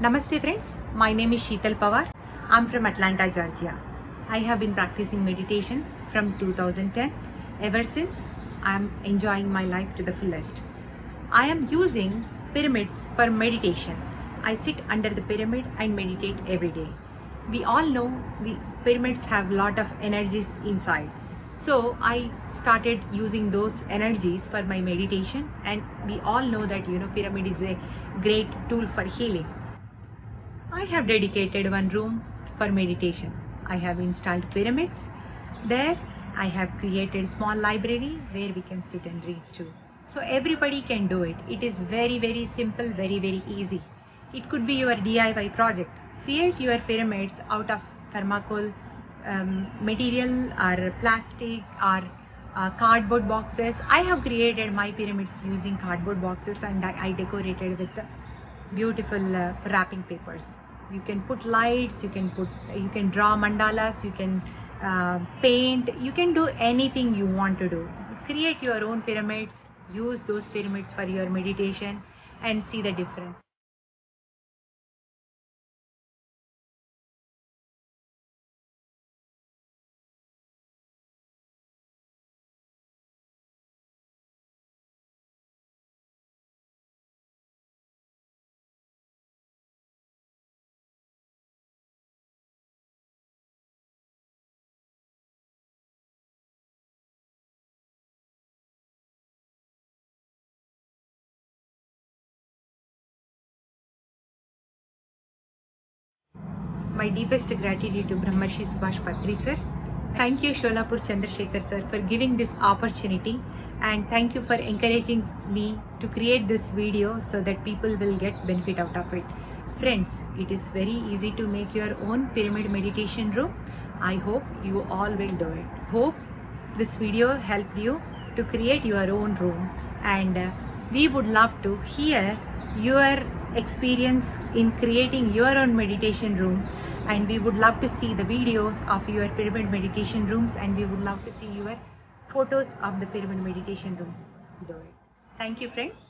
Namaste friends, my name is Sheetal Pawar. I'm from Atlanta, Georgia. I have been practicing meditation from 2010. Ever since, I'm enjoying my life to the fullest. I am using pyramids for meditation. I sit under the pyramid and meditate every day. We all know the pyramids have a lot of energies inside. So I started using those energies for my meditation, and we all know that pyramid is a great tool for healing. I have dedicated one room for meditation. I have installed pyramids. There I have created small library where we can sit and read too. So everybody can do it. It is very simple, very easy. It could be your DIY project. Create your pyramids out of thermocol material or plastic or cardboard boxes. I have created my pyramids using cardboard boxes, and I decorated with beautiful wrapping papers. You can put lights, you can draw mandalas, you can paint, you can do anything you want to do. Create your own pyramids, use those pyramids for your meditation and see the difference. My deepest gratitude to Brahmarshi Subhash Patri sir. Thank you Sholapur Chandrasekhar sir for giving this opportunity, and thank you for encouraging me to create this video so that people will get benefit out of it. Friends, it is very easy to make your own pyramid meditation room. I hope you all will do it. Hope this video helped you to create your own room, and we would love to hear your experience in creating your own meditation room, and we would love to see the videos of your pyramid meditation rooms, and we would love to see your photos of the pyramid meditation room. Do it. Thank you friends.